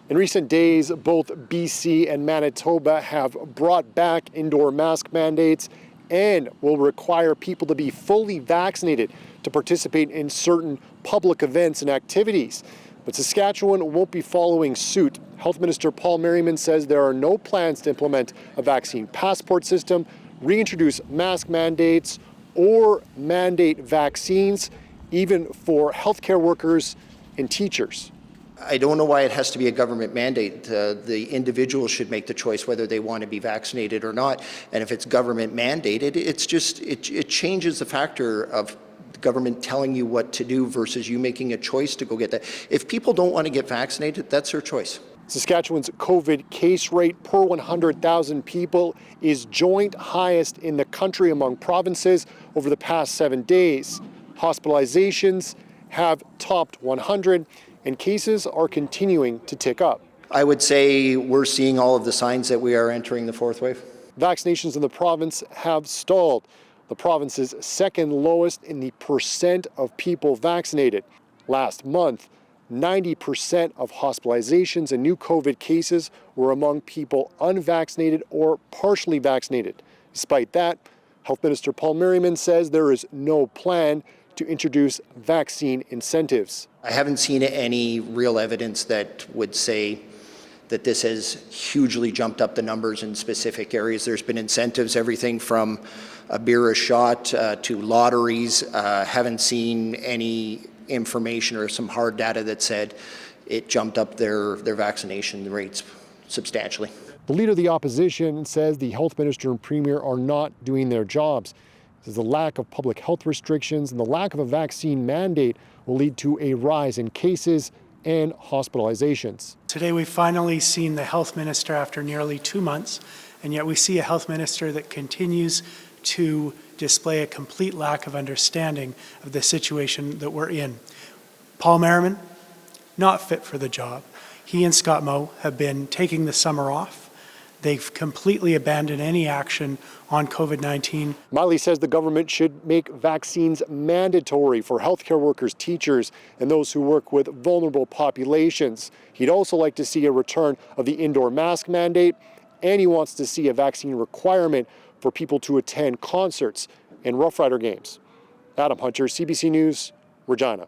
In recent days, both BC and Manitoba have brought back indoor mask mandates and will require people to be fully vaccinated to participate in certain public events and activities. But Saskatchewan won't be following suit. Health Minister Paul Merriman says there are no plans to implement a vaccine passport system, reintroduce mask mandates, or mandate vaccines, even for healthcare workers and teachers. I don't know why it has to be a government mandate. The individual should make the choice whether they want to be vaccinated or not. And if it's government mandated, it changes the factor of the government telling you what to do versus you making a choice to go get that. If people don't want to get vaccinated, that's their choice. Saskatchewan's COVID case rate per 100,000 people is joint highest in the country among provinces over the past 7 days. Hospitalizations have topped 100, and cases are continuing to tick up. I would say we're seeing all of the signs that we are entering the fourth wave. Vaccinations in the province have stalled. The province is second lowest in the percent of people vaccinated. Last month, 90% of hospitalizations and new COVID cases were among people unvaccinated or partially vaccinated. Despite that, Health Minister Paul Merriman says there is no plan to introduce vaccine incentives. I haven't seen any real evidence that would say that this has hugely jumped up the numbers in specific areas. There's been incentives, everything from a beer a shot to lotteries. Haven't seen any information or some hard data that said it jumped up their vaccination rates substantially. The leader of the opposition says the health minister and premier are not doing their jobs. He says the lack of public health restrictions and the lack of a vaccine mandate will lead to a rise in cases and hospitalizations. Today we've finally seen the health minister after nearly 2 months, and yet we see a health minister that continues to display a complete lack of understanding of the situation that we're in. Paul Merriman, not fit for the job. He and Scott Moe have been taking the summer off. They've completely abandoned any action on COVID-19. Miley says the government should make vaccines mandatory for healthcare workers, teachers, and those who work with vulnerable populations. He'd also like to see a return of the indoor mask mandate, and he wants to see a vaccine requirement for people to attend concerts and Rough Rider games. Adam Hunter, CBC News, Regina.